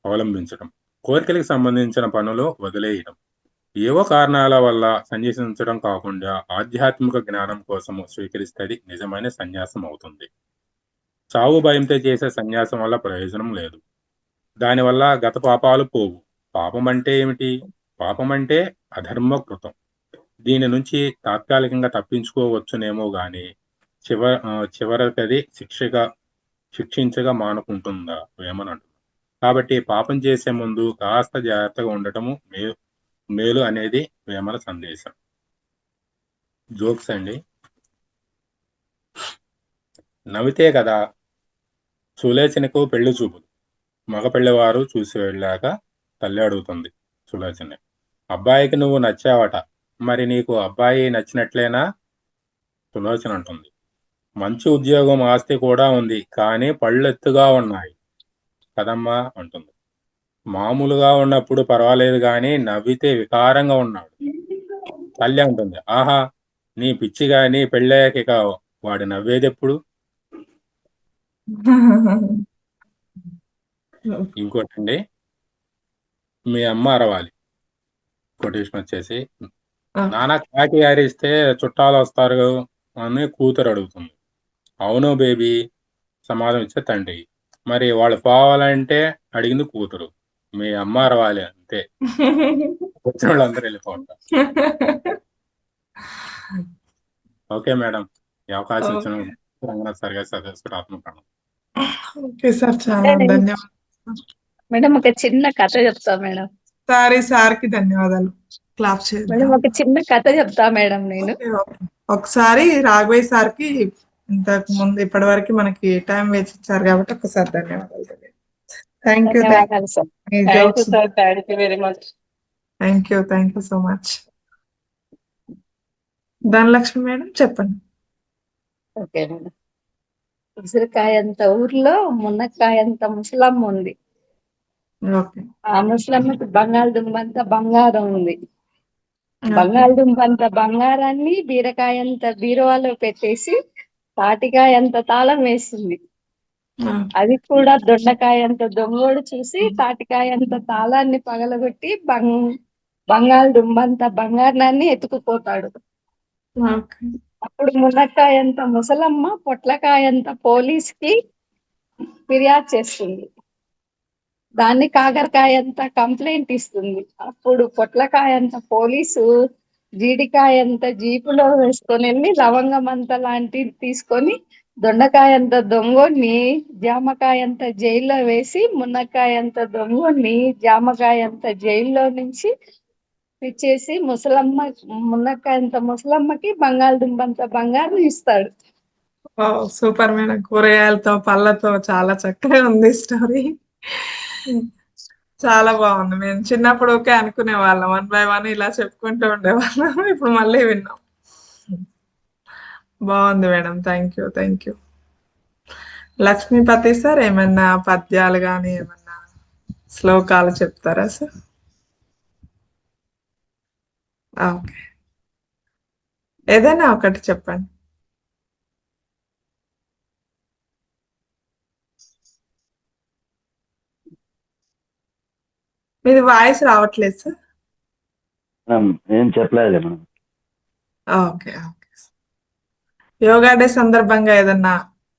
అవలంబించడం, కోరికలకు సంబంధించిన పనులు వదిలేయడం. ఏవో కారణాల వల్ల సన్యసించడం కాకుండా ఆధ్యాత్మిక జ్ఞానం కోసము స్వీకరిస్తే నిజమైన సన్యాసం అవుతుంది. చావు భయంతో చేసే సన్యాసం వల్ల ప్రయోజనం లేదు. దానివల్ల గత పాపాలు పోవు. పాపం అంటే ఏమిటి? పాపం అంటే అధర్మ కృతం. దీని నుంచి తాత్కాలికంగా తప్పించుకోవచ్చునేమో గాని చివరికది శిక్షించగా మానుకుంటుందా వేమనంటు. కాబట్టి పాపం చేసే ముందు కాస్త జాగ్రత్తగా ఉండటము మేలు అనేది వేమన సందేశం. జోక్స్ అండి. నవ్వితే కదా సులోచనకు పెళ్లి చూపులు. మగ పెళ్లివారు చూసి వెళ్ళాక తల్లి అడుగుతుంది సులోచన, అబ్బాయికి నువ్వు నచ్చావట, మరి నీకు అబ్బాయి నచ్చినట్లేనా? సులోచన అంటుంది, మంచి ఉద్యోగం ఆస్తి కూడా ఉంది, కానీ పళ్ళు ఎత్తుగా ఉన్నాయి కదమ్మా అంటుంది. మామూలుగా ఉన్నప్పుడు పర్వాలేదు గాని నవ్వితే వికారంగా ఉన్నాడు. తల్లి అంటుంది, ఆహా నీ పిచ్చి గాని పెళ్ళాక ఇక వాడు నవ్వేది ఎప్పుడు? ఇంకోటండి, మీ అమ్మ అరవాలి. కొటేషన్ వచ్చేసి, నాన్న కాకి అరిస్తే చుట్టాలు వస్తారు అని కూతురు అడుగుతుంది. అవును బేబీ సమాధానం ఇచ్చే తండ్రి. మరి వాళ్ళు పోవాలంటే అడిగింది కూతురు. మీ అమ్మ అరవాలి అంతే, వచ్చిన వాళ్ళందరూ వెళ్ళిపోతారు. ఓకే మేడం, ఈ అవకాశం ఇచ్చిన రంగనాథ్ సార్ గారి సదస్సు ఆత్మకరణం. ఓకే సార్, చాలా ధన్యవాదాలు మేడం. ఒక చిన్న కథ చెప్తా మేడం. సార్కి ధన్యవాదాలు. క్లాప్ మేడం చేద్దాం. ఒక చిన్న కథ చెప్తా మేడం నేను. ఒకసారి రాఘవయ్య సార్కి ఇంతకు ముందు ఇప్పటి వరకు మనకి టైం వేచి ఇచ్చారు కాబట్టి ఒకసారి ధన్యవాదాలు. థ్యాంక్ యూ ధన్యవాదాలు sir. Thank you sir, thank you very much. Thank you so much. Dhanalakshmi madam చెప్పండి. Okay madam. ఉసిరికాయంత ఊర్లో మునక్కాయంత ముసలమ్మ ఉంది. ఓకే. ఆ ముసలమ్మకి బంగాళదుంబంత బంగారం ఉంది. బంగాళదుంబంత బంగారాన్ని బీరకాయంత బీరువాలో పెట్టేసి తాటికాయంత తాళం వేసింది. అది కూడా దొండకాయంత దొంగోడు చూసి తాటికాయంత తాళాన్ని పగలగొట్టి బంగాళదుంబంత బంగారాన్ని ఎత్తుకుపోతాడు. అప్పుడు మునక్కాయంత ముసలమ్మ పొట్లకాయంత పోలీస్కి ఫిర్యాదు చేస్తుంది. దాన్ని కాకరకాయంత కంప్లైంట్ ఇస్తుంది. అప్పుడు పొట్లకాయంత పోలీసు జీడికాయంత జీపులో వేసుకొని వెళ్ళి లవంగమంత లాంటిది తీసుకొని దొండకాయంత దొంగని జామకాయంత జైల్లో వేసి మునక్కాయంత దొంగని జామకాయంత జైల్లో నుంచి ఇచ్చేసి మునక్కాయంత ముసలమ్మకి బంగాళదుంబంత బంగారం ఇస్తాడు. Super madam. కూరగాయలతో పళ్ళతో చాలా చక్కగా ఉంది స్టోరీ. చాలా బాగుంది. మేము చిన్నప్పుడు ఓకే అనుకునే వాళ్ళం, 1 by 1 ఇలా చెప్పుకుంటూ ఉండేవాళ్ళం. ఇప్పుడు మళ్ళీ విన్నాం. బాగుంది madam. Thank you. Lakshmipathi sir ఏమన్నా పద్యాలు కానీ ఏమన్నా శ్లోకాలు చెప్తారా సార్? ఓకే, ఏదైనా ఒకటి చెప్పండి. మీది వాయిస్ రావట్లేదు సార్. మేడం ఏం చెప్పలేదు madam. Okay okay. Yoga day సందర్భంగా ఏదన్నా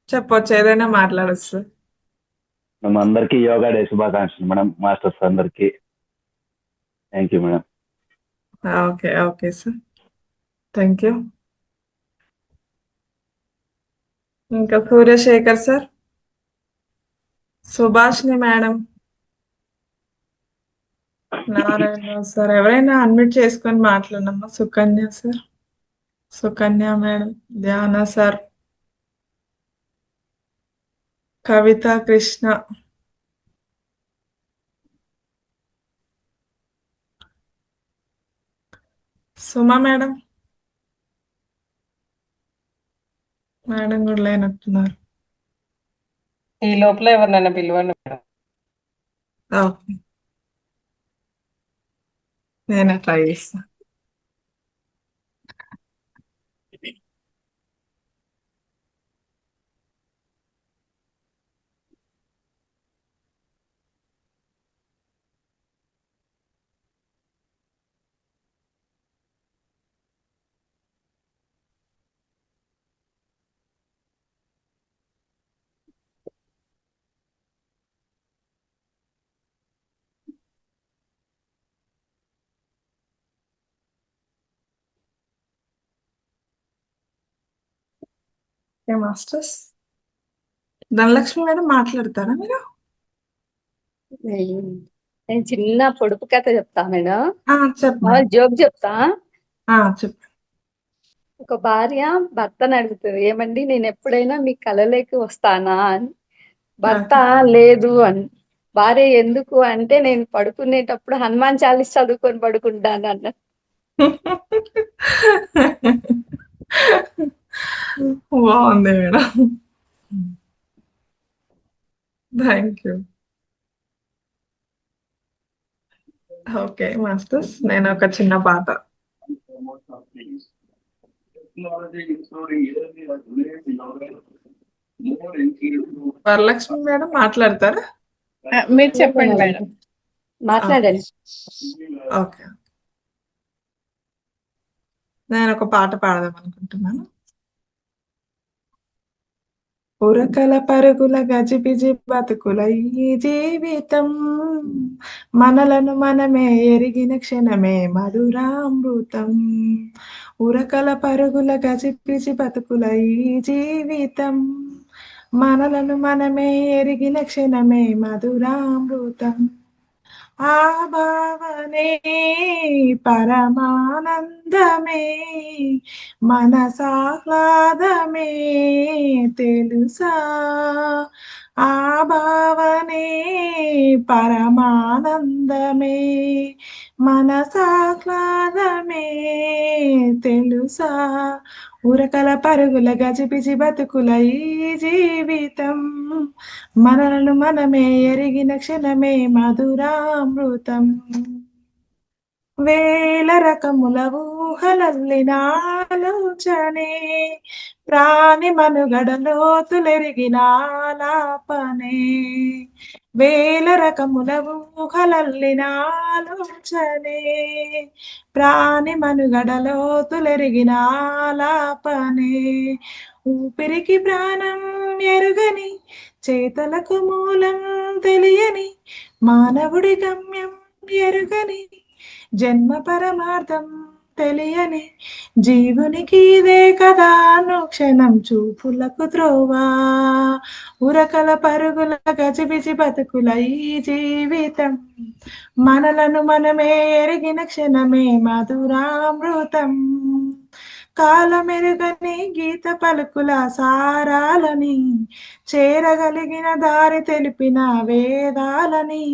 చెప్పొచ్చు, ఏదైనా మాట్లాడచ్చు సార్. మేము అందరికీ యోగా డే శుభాకాంక్షలు మేడం, మాస్టర్స్ అందరికీ. Thank you madam. Okay okay sir, thank you. ఇంకా Suryasekhar sir, Subhashini madam, Narayana sir, ఎవరైనా అడ్మిట్ చేసుకొని మాట్లాడమ్మా. Sukanya sir, Sukanya madam, Dhyana sir, Kavitha Krishna, Suma madam, madam కూడా లేనట్టున్నారు. ఈ లోపల ఎవరినైనా పిలవండి మేడం. ఓకే, నేనే ట్రై చేస్తా. మాస్టర్స్, ధనలక్ష్మి మేడం మాట్లాడతారా మీరు? నేను చిన్న పొడుపు కథ చెప్తా మేడం. చెప్పండి. జోక్ చెప్తా. చెప్పండి. ఒక భార్య భర్తను అడుగుతుంది, ఏమండి నేను ఎప్పుడైనా మీ కలలోకి వస్తానా అని. భర్త లేదు అని. భార్య ఎందుకు అంటే, నేను పడుకునేటప్పుడు హనుమాన్ చాలీస్ చదువుకొని పడుకుంటాను అన్న. బాగుంది madam, thank you. Okay masters, నేను ఒక చిన్న పాట. వరలక్ష్మి మేడం మాట్లాడతారా? మీరు చెప్పండి మేడం. మాట్లాడండి. ఓకే, నేను ఒక పాట పాడదాం అనుకుంటున్నాను. ఉరకల పరుగుల గజిబిజి బతుకుల ఈ జీవితం, మనలను మనమే ఎరిగిన క్షణమే మధురామృతం. ఉరకల పరుగుల గజిబిజి బతుకుల ఈ జీవితం, మనలను మనమే ఎరిగిన క్షణమే మధురామృతం. ఆ భావనే పరమానందమే, మనసాహ్లాదమే తెలుసా. ఆ భావనే పరమానందమే, మనసాహ్లాదమే తెలుసా. ఉరకల పరుగుల గజిబిజి బతుకుల ఈ జీవితం, మనలను మనమే ఎరిగిన క్షణమే మధురామృతం. వేల రకముల ఊహలల్లిన ఆలోచనే, ప్రాణి మనుగడలో తులెరిగిన ఆలాపనే. వేల రకముల ఊహలల్లిన ఆలోచనే, ప్రాణి మనుగడలో తులెరిగిన ఆలాపనే. ఊపిరికి ప్రాణం ఎరుగని, చేతలకు మూలం తెలియని, మానవుడి గమ్యం ఎరుగని, జన్మ పరమార్థం తెలియని, జీవునికి ఇదే కదా అనుక్షణం చూపులకు త్రోవా. ఉరకల పరుగుల గజిబిజి బతుకుల ఈ జీవితం, మనలను మనమే ఎరిగిన క్షణమే మధురామృతం. కాలమెరుగని గీత పలుకుల సారాలని, చేరగలిగిన దారి తెలిపిన వేదాలని,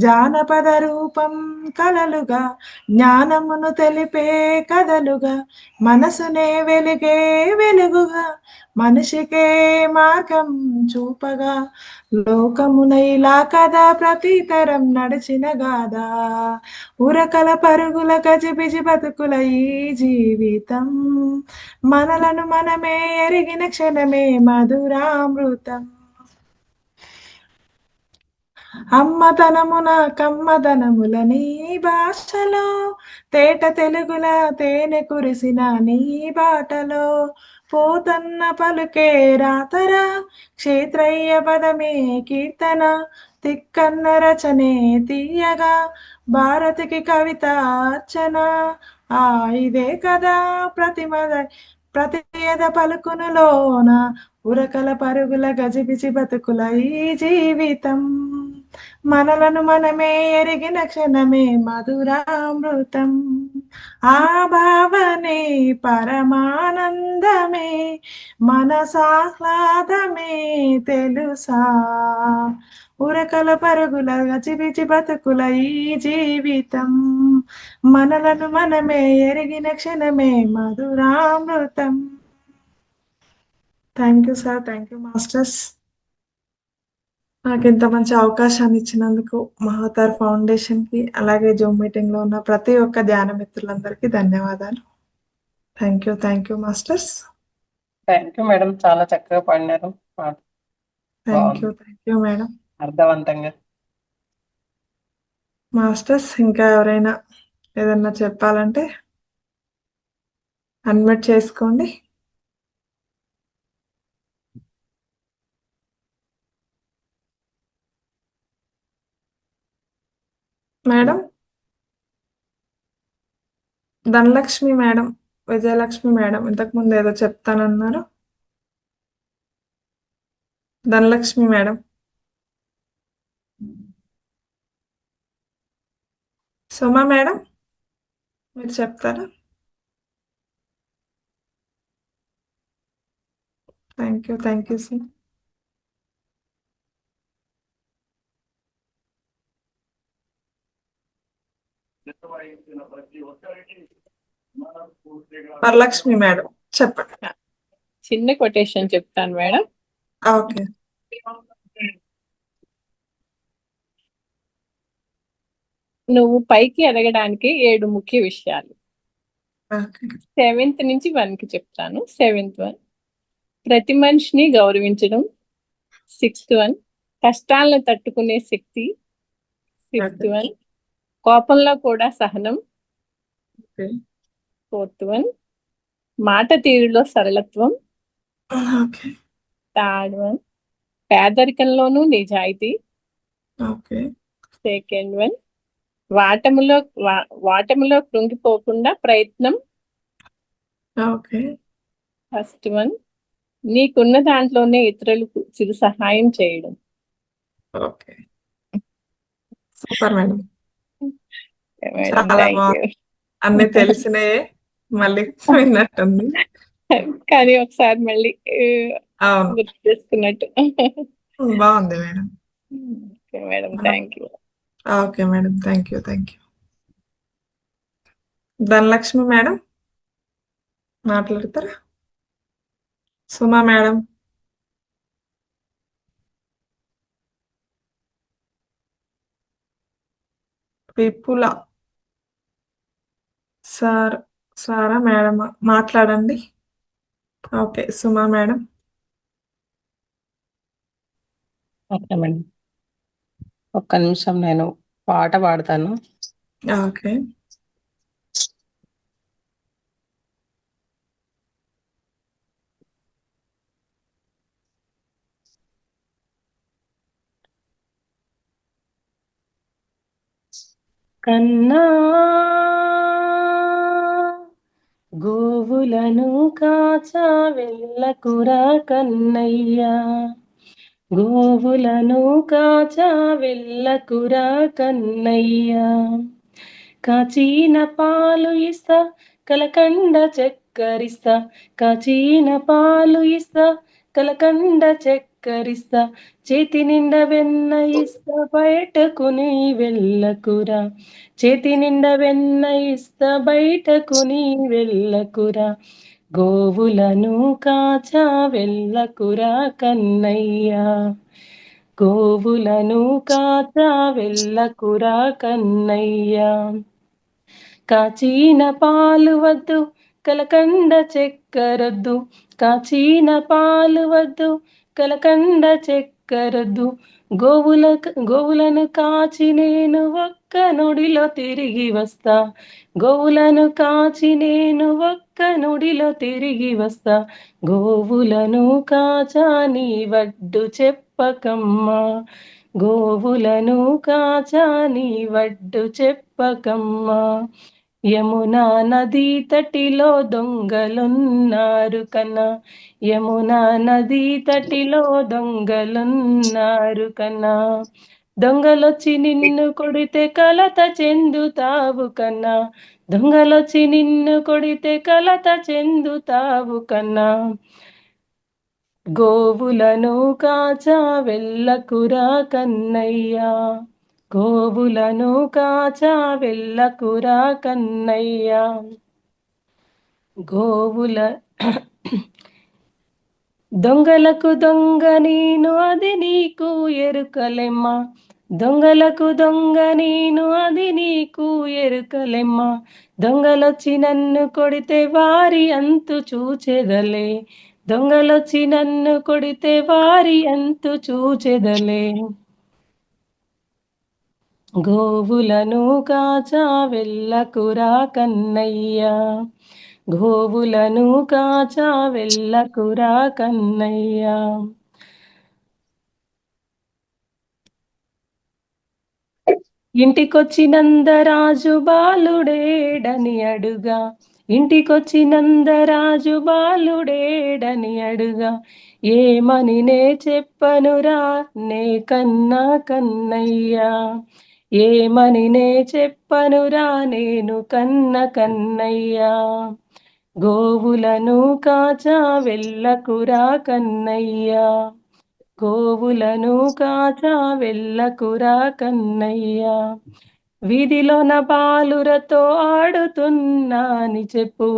జానపద రూపం కలలుగా, జ్ఞానమును తెలిపే కథలుగా, మనసునే వెలిగే వెలుగుగా, మనిషికే మార్గం చూపగా, లోకమున ఇలా కదా ప్రతితరం నడిచిన గాదా. ఉరకల పరుగుల గజిబిజి బతుకుల ఈ జీవితం, మనలను మనమే ఎరిగిన క్షణమే మధురామృతం. అమ్మతనమున కమ్మదనముల నీ భాషలో తేట తెలుగుల తేనె కురిసిన నీ బాటలో పోతన్న పలుకే రాతరా క్షేత్రయ్య పదమే కీర్తన తిక్కన్న రచనే తీయగా భారతికి కవిత అర్చన ఆ ఇదే కదా ప్రతి ఎద పలుకునులోన ఉరకల పరుగుల గజిబిజి బతుకుల ఈ జీవితం మనలను మనమే ఎరిగిన క్షణమే మధురామృతం ఆ భావనే పరమానందమే మనసాహ్లాదమే తెలుసా ఉరకల పరుగుల గజిబిజి బతుకుల ఈ జీవితం మనలను మనమే ఎరిగిన క్షణమే మధురామృతం. Thank you sir, thank you masters. నాకు ఇంత మంచి అవకాశాన్ని ఇచ్చినందుకు మహాతార్ ఫౌండేషన్ కి అలాగే జూమ్ మీటింగ్ లో ఉన్న ప్రతి ఒక్క ధ్యాన మిత్రులందరికీ ధన్యవాదాలు. Thank you masters. Thank you madam, చాలా చక్కగా పాడినారు. Thank you madam. అర్థవంతంగా. మాస్టర్స్ ఇంకా ఎవరైనా ఏదన్నా చెప్పాలంటే అన్మ్యూట్ చేసుకోండి. Madam Dhanalakshmi madam, Vijayalakshmi madam ఇంతకు ముందు ఏదో చెప్తానన్నారు. ధనలక్ష్మి మేడం, సుమా మేడం మీరు చెప్తారా? Thank you sir. Varalakshmi madam చెప్పండి. చిన్న కొటేషన్ చెప్తాను మేడం. ఓకే. నువ్వు పైకి ఎదగడానికి 7 ముఖ్య విషయాలు. 7th నుంచి 1కి చెప్తాను. 7th వన్, ప్రతి మనిషిని గౌరవించడం. 6th వన్, కష్టాలను తట్టుకునే శక్తి. 5th వన్, కోపంలో కూడా సహనం. 4th వన్, మాట తీరులో సరళత్వం. 3rd వన్, పేదరికంలోనూ నిజాయితీ. 2nd వన్, వాటములో కృంగిపోకుండా ప్రయత్నం. 1st వన్, నీకున్న దాంట్లోనే ఇతరులకు చిరు సహాయం చేయడం. Super madam. మేడం అన్ని తెలిసినాయే మళ్ళీ విన్నట్టుంది, కానీ ఒకసారి మళ్ళీ గుర్తు చేసుకున్నట్టు. బాగుంది madam. Madam thank you. Okay madam, thank you. Dhanalakshmi madam మాట్లాడతారా? సుమా మేడం, విపుల సారా మేడం మాట్లాడండి. ఓకే సుమా మేడం. ఓకే మేడం, ఒక్క నిమిషం నేను పాట పాడతాను. ఓకే. కన్నా గోవులను కాచా వెళ్ళకురా కన్నయ్యా, గోవులను కాచా వెళ్ళకురా కన్నయ్యా, కాచిన పాలు ఇస్తా కలకండ చక్కరిస్తా, కాచిన పాలు ఇస్తా కలకండ చక్కరిస్తా, చేతి నిండా వెన్న ఇస్తా బయటకు నీ వెళ్ళకురా, చేతి నిండా వెన్న ఇస్తా బయటకు నీ వెళ్ళకురా, గోవులను కాచా వెళ్ళకురా కన్నయ్యా, గోవులను కాచా వెళ్ళకురా కన్నయ్యా, కాచిన పాలు వద్దు కలకండ చక్కెరొద్దు, కాచిన పాలు వద్దు కలకండ చక్కెర అక్కరొద్దు. గోవులను కాచి నేను ఒక్క నుడిలో తిరిగి వస్తా. గోవులను కాచి నేను ఒక్క నుడిలో తిరిగి వస్తా. గోవులను కాచా నీ వడ్డు చెప్పకమ్మా. గోవులను కాచా నీ వడ్డు చెప్పకమ్మా. యమునా నదీ తటిలో దొంగలున్నారు కన్నా. యమునా నదీ తటిలో దొంగలున్నారు కన్నా. దొంగలొచ్చి నిన్ను కొడితే కలత చెందుతావు కన్నా. దొంగలొచ్చి నిన్ను కొడితే కలత చెందుతావు కన్నా. గోవులను కాచా వెళ్ళకురా కన్నయ్యా. గోవులను కాచా వెళ్ళకురా కన్నయ్యా. గోవుల దొంగలకు దొంగ నేను అది నీకు ఎరుకలెమ్మా. దొంగలకు దొంగ నేను అది నీకు ఎరుకలెమ్మా. దొంగలొచ్చి నన్ను కొడితే వారి అంతు చూచెదలే. దొంగలొచ్చి నన్ను కొడితే వారి అంతు చూచెదలే. గోవులను కాచా వెళ్ళకురా కన్నయ్యా. గోవులను కాచా వెళ్ళకురా కన్నయ్యా. ఇంటికొచ్చి నందరాజు బాలుడేడని అడుగా. ఇంటికొచ్చి నందరాజు బాలుడేడని అడుగా. ఏమని నే చెప్పనురా నే కన్నా కన్నయ్యా. ఏమని నే చెప్పనురా నేను కన్న కన్నయ్యా. గోవులను కాచా వెళ్ళకురా కన్నయ్యా. గోవులను కాచా వెళ్ళకురా కన్నయ్యా. వీధిలోన బాలురతో ఆడుతున్నాని చెప్పు.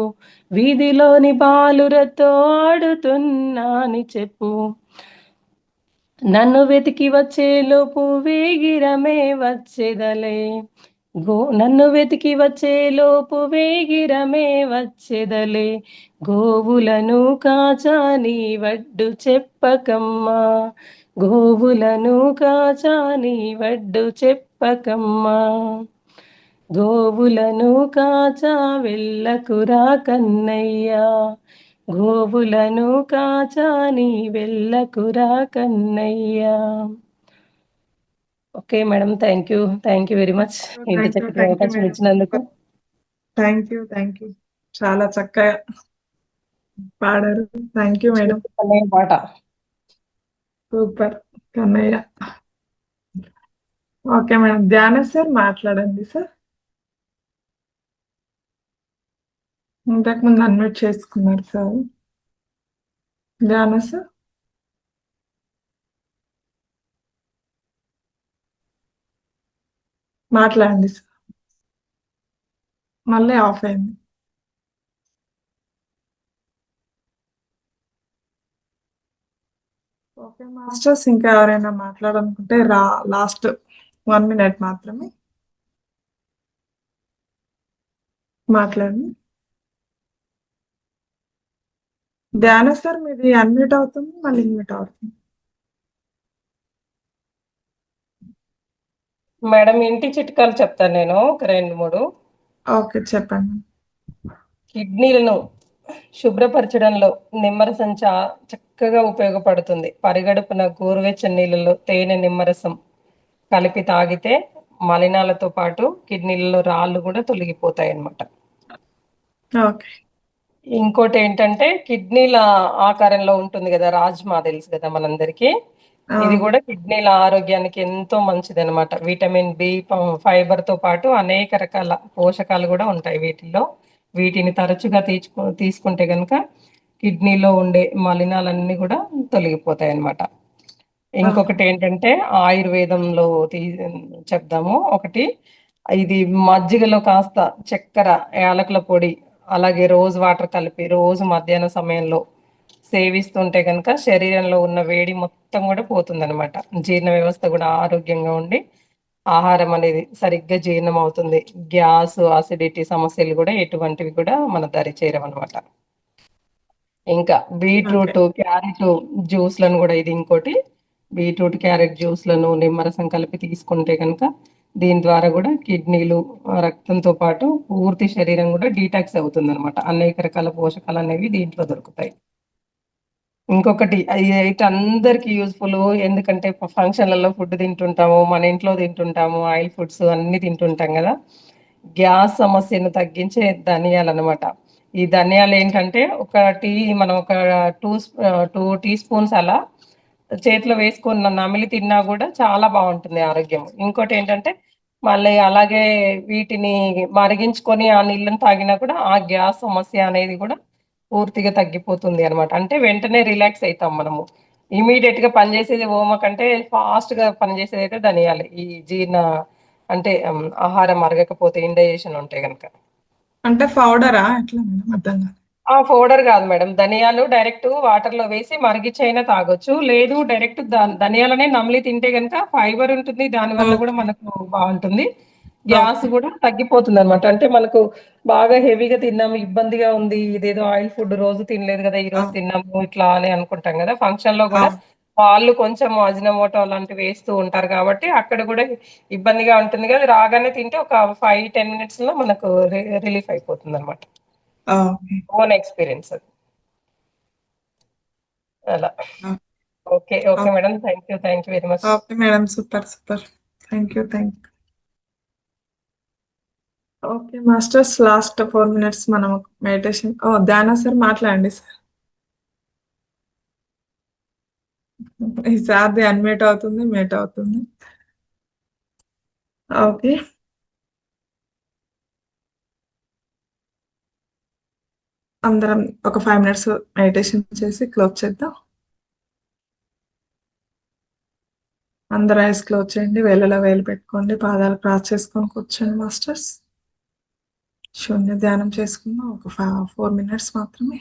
వీధిలోని బాలురతో ఆడుతున్నాని చెప్పు. నన్ను వెతికి వచ్చేలోపు వేగిరమే వచ్చేదలే. నన్ను వెతికి వచ్చేలోపు వేగిరమే వచ్చేదలే. గోవులను కాచా నీ వడ్డు చెప్పకమ్మా. గోవులను కాచా నీ వడ్డు చెప్పకమ్మా. గోవులను కాచా వెళ్ళకురా కన్నయ్యా. గోవులను కాచా నీ వెళ్ళకురా కన్నయ్యా. Okay madam, thank you very much ఇంత చక్కటి అవకాశం ఇచ్చినందుకు. థ్యాంక్ యూ చాలా చక్కగా పాడారు. Thank you madam. పాట super Kannayya. Okay madam, Dhyana sir మాట్లాడండి సార్. ఇంతకుముందు అన్మ్యూట్ చేసుకున్నారు సార్. ధ్యాన సార్ మాట్లాడండి సార్. మళ్ళీ ఆఫ్ అయింది. ఓకే మాస్టర్స్, ఇంకా ఎవరైనా మాట్లాడాలనుకుంటే లాస్ట్ 1 minute మాత్రమే మాట్లాడండి. ధ్యాన సార్ మీది అన్మ్యూట్ అవుతుంది, మళ్ళీ ఇన్మ్యూట్ అవుతుంది. మేడం ఇంటి చిట్కాలు చెప్తాను నేను ఒక 2-3. ఓకే చెప్పండి. కిడ్నీలను శుభ్రపరచడంలో నిమ్మరసం చక్కగా ఉపయోగపడుతుంది. పరిగడుపున గోరువెచ్చని నీళ్ళలో తేనె నిమ్మరసం కలిపి తాగితే మలినాలతో పాటు కిడ్నీలలో రాళ్ళు కూడా తొలగిపోతాయి అన్నమాట. ఓకే. ఇంకోటి ఏంటంటే కిడ్నీల ఆకారంలో ఉంటుంది కదా రాజ్మా, తెలుసు కదా మనందరికి. ఇది కూడా కిడ్నీల ఆరోగ్యానికి ఎంతో మంచిది అనమాట. విటమిన్ బి, ఫైబర్ తో పాటు అనేక రకాల పోషకాలు కూడా ఉంటాయి వీటిల్లో. వీటిని తరచుగా తీసుకుంటే కనుక కిడ్నీలో ఉండే మలినాలన్నీ కూడా తొలగిపోతాయి అన్నమాట. ఇంకొకటి ఏంటంటే ఆయుర్వేదంలో చెప్దాము. ఒకటి, ఇది మజ్జిగలో కాస్త చక్కెర, యాలకుల పొడి, అలాగే రోజ్ వాటర్ కలిపి రోజు మధ్యాహ్న సమయంలో సేవిస్తుంటే కనుక శరీరంలో ఉన్న వేడి మొత్తం కూడా పోతుంది అనమాట. జీర్ణ వ్యవస్థ కూడా ఆరోగ్యంగా ఉండి ఆహారం అనేది సరిగ్గా జీర్ణం అవుతుంది. గ్యాస్, అసిడిటీ సమస్యలు కూడా ఎటువంటివి కూడా మన దరి చేరవన్నమాట. ఇంకా బీట్రూట్, క్యారెట్ జ్యూస్లను కూడా ఇది ఇంకోటి బీట్రూట్ క్యారెట్ జ్యూస్లను నిమ్మరసం కలిపి తీసుకుంటే కనుక దీని ద్వారా కూడా కిడ్నీలు రక్తంతో పాటు పూర్తి శరీరం కూడా డీటాక్స్ అవుతుంది అనమాట. అనేక రకాల పోషకాలు అనేవి దీంట్లో దొరుకుతాయి. ఇంకొకటి అది అయితే అందరికి యూస్ఫుల్, ఎందుకంటే ఫంక్షన్లలో ఫుడ్ తింటుంటాము, మన ఇంట్లో తింటుంటాము, ఆయిల్ ఫుడ్స్ అన్ని తింటుంటాం కదా. గ్యాస్ సమస్యను తగ్గించే ధనియాలు అనమాట. ఈ ధనియాలు ఏంటంటే మనం ఒక 2 టీ స్పూన్స్ అలా చేతిలో వేసుకొని నమిలి తిన్నా కూడా చాలా బాగుంటుంది ఆరోగ్యం. ఇంకోటి ఏంటంటే మళ్ళీ అలాగే వీటిని మరిగించుకొని ఆ నీళ్ళని తాగినా కూడా ఆ గ్యాస్ సమస్య అనేది కూడా పూర్తిగా తగ్గిపోతుంది అనమాట. అంటే వెంటనే రిలాక్స్ అవుతాం మనము. ఇమీడియట్ గా పనిచేసేది ఓమ కంటే ఫాస్ట్ గా పనిచేసేది అయితే ధనియాలు. ఈ అంటే ఆహారం అరగకపోతే ఇండైజెషన్ ఉంటే కనుక. అంటే పౌడరా ఎట్లా మేడం? అర్థం కాదు. పౌడర్ కాదు మేడం, ధనియాలు డైరెక్ట్ వాటర్ లో వేసి మరిగిచ్చైనా తాగొచ్చు, లేదు డైరెక్ట్ ధనియాలనే నమిలి తింటే కనుక ఫైబర్ ఉంటుంది, దాని వల్ల కూడా ఓకే. మనకు బాగుంటుంది, గ్యాస్ ఓకే. కూడా తగ్గిపోతుంది అనమాట. అంటే మనకు బాగా హెవీగా తిన్నాము, ఇబ్బందిగా ఉంది, ఇదేదో ఆయిల్ ఫుడ్ రోజు తినలేదు కదా, ఈ రోజు తిన్నాము ఇట్లా అని అనుకుంటాం కదా. ఫంక్షన్ లో కూడా వాళ్ళు కొంచెం అజినమోటో అలాంటివి వేస్తూ ఉంటారు కాబట్టి అక్కడ కూడా ఇబ్బందిగా ఉంటుంది కదా. రాగానే తింటే ఒక 5-10 minutes లో మనకు రిలీఫ్ అయిపోతుంది అనమాట. ఓకే. ఓన్ ఎక్స్పీరియన్స్ అది. అలా. Okay okay. Madam, thank you very much. Okay madam, super. Thank you. Okay masters, last 4 minutes మనం మెడిటేషన్. ధ్యాన సార్ మాట్లాడండి సార్. ఈసారి అన్మ్యూట్ అవుతుంది, మేట్ అవుతుంది. ఓకే. అందరం ఒక 5 minutes మెడిటేషన్ చేసి క్లోజ్ చేద్దాం. అందరు ఐస్ క్లోజ్ చేయండి, వేళ్ళలో వేలు పెట్టుకోండి, పాదాలు క్రాస్ చేసుకొని కూర్చోండి మాస్టర్స్. శూన్య ధ్యానం చేసుకుందాం ఒక 4 minutes మాత్రమే.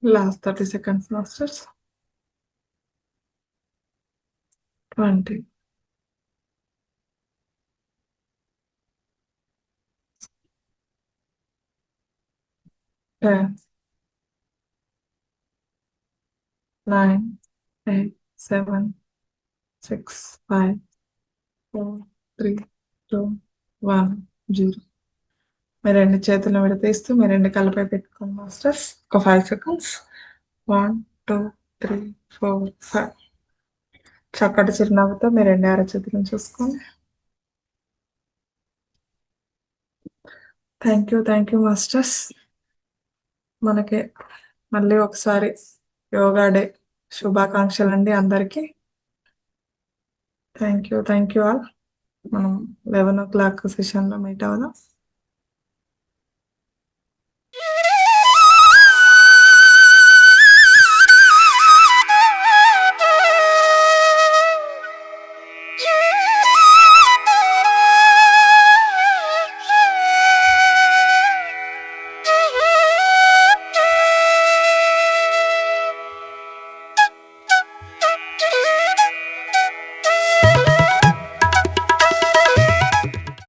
Last 30 seconds, masters. 20. 10. 9, 8, 7, 6, 5, 4, 3, 2, 1, 0. మీరు 2 చేతులను విడతీస్తూ మీరు 2 కళ్ళపై పెట్టుకోండి మాస్టర్స్. ఒక 5 seconds. 1, 2, 3, 4, 5. చక్కటి చిరునవ్వుతో మీరు 2 అరచేతులను చూసుకోండి. Thank you masters. మనకి మళ్ళీ ఒకసారి యోగా డే శుభాకాంక్షలు అండి అందరికీ. Thank you all. మనం 11 o'clock సెషన్లో మీట్ అవుదాం.